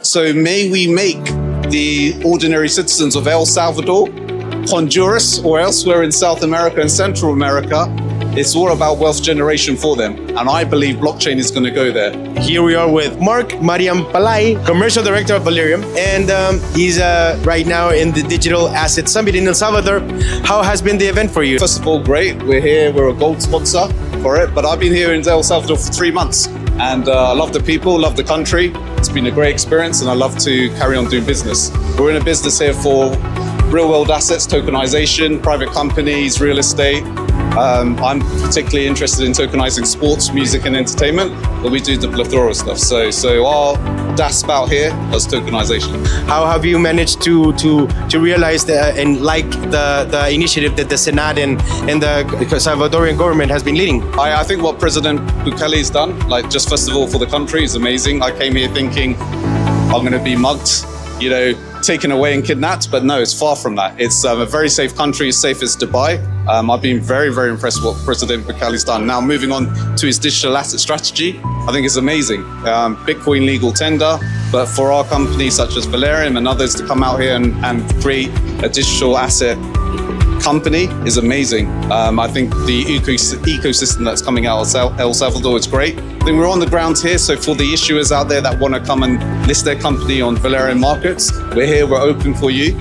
So may we make the ordinary citizens of El Salvador, Honduras, or elsewhere in South America and Central America, it's all about wealth generation for them. And I believe blockchain is going to go there. Here we are with Mark Mariampillai, Commercial Director of Valerium, and he's right now in the Digital Asset Summit in El Salvador. How has been the event for you? First of all, great. We're here. We're a gold sponsor for it. But I've been here in El Salvador for 3 months. And I love the people, love the country. It's been a great experience, and I love to carry on doing business. We're in a business here for real-world assets, tokenization, private companies, real estate. I'm particularly interested in tokenizing sports, music, and entertainment, but we do the plethora of stuff. So our DAS spout here does tokenization. How have you managed to realize and like the initiative that the Senate and the Salvadorian government has been leading? I think what President Bukele's done, like just first of all for the country, is amazing. I came here thinking I'm going to be mugged, taken away and kidnapped, but no, it's far from that. It's a very safe country, as safe as Dubai. I've been very, very impressed with what President Bukele's done. Now, moving on to his digital asset strategy, I think it's amazing. Bitcoin legal tender, but for our companies such as Valerium and others to come out here and create a digital asset company is amazing. I think the ecosystem that's coming out of El Salvador is great. I think we're on the ground here, so for the issuers out there that want to come and list their company on Valerian markets, we're here, we're open for you.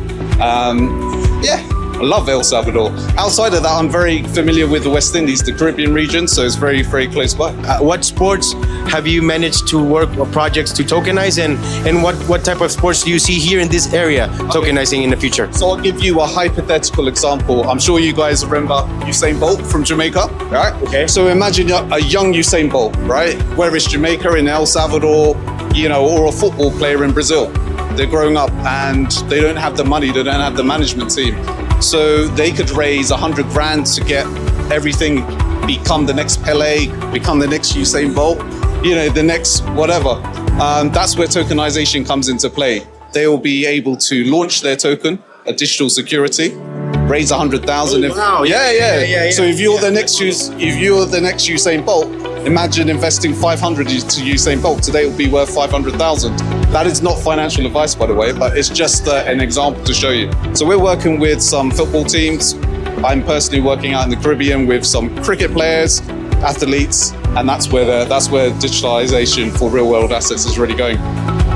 I love El Salvador. Outside of that, I'm very familiar with the West Indies, the Caribbean region, so it's very, very close by. What sports have you managed to work or projects to tokenize, and what type of sports do you see here in this area tokenizing in the future? So I'll give you a hypothetical example. I'm sure you guys remember Usain Bolt from Jamaica, right? Okay. So imagine a young Usain Bolt, right? Whether it's Jamaica, in El Salvador, or a football player in Brazil. They're growing up and they don't have the money, they don't have the management team. So they could raise 100 grand to get everything, become the next Pele, become the next Usain Bolt, the next whatever. That's where tokenization comes into play. They will be able to launch their token, a digital security, raise 100,000. Oh, wow. Yeah. So if you're the next Usain Bolt, imagine investing 500 to Usain Bolt. Today it will be worth 500,000. That is not financial advice, by the way, but it's just an example to show you. So we're working with some football teams. I'm personally working out in the Caribbean with some cricket players, athletes, and that's where digitalization for real world assets is really going.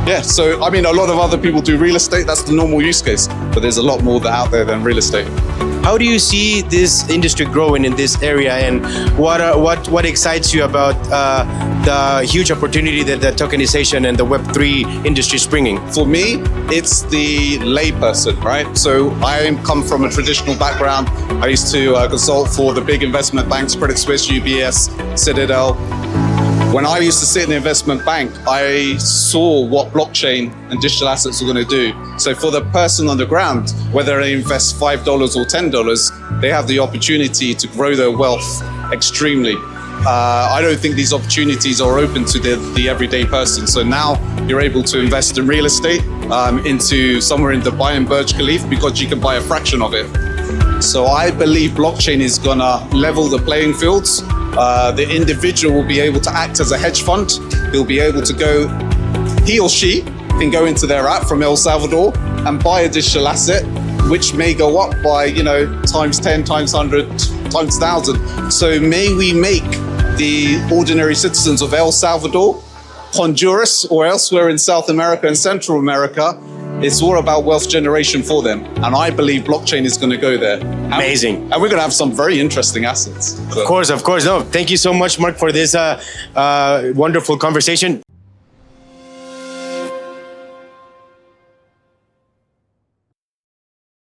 Yeah, so a lot of other people do real estate. That's the normal use case, but there's a lot more out there than real estate. How do you see this industry growing in this area, and what excites you about the huge opportunity that the tokenization and the Web3 industry is bringing? For me, it's the layperson, right? So I come from a traditional background. I used to consult for the big investment banks, Credit Suisse, UBS, Citadel. When I used to sit in the investment bank, I saw what blockchain and digital assets were going to do. So for the person on the ground, whether they invest $5 or $10, they have the opportunity to grow their wealth extremely. I don't think these opportunities are open to the everyday person. So now you're able to invest in real estate into somewhere in Dubai and Burj Khalifa because you can buy a fraction of it. So I believe blockchain is going to level the playing fields. The individual will be able to act as a hedge fund. He'll be able to he or she can go into their app from El Salvador and buy a digital asset, which may go up by, times 10, times 100, times 1,000. So may we make the ordinary citizens of El Salvador, Honduras, or elsewhere in South America and Central America, it's all about wealth generation for them. And I believe blockchain is going to go there. Amazing. And we're going to have some very interesting assets. Of course. No, thank you so much, Mark, for this wonderful conversation.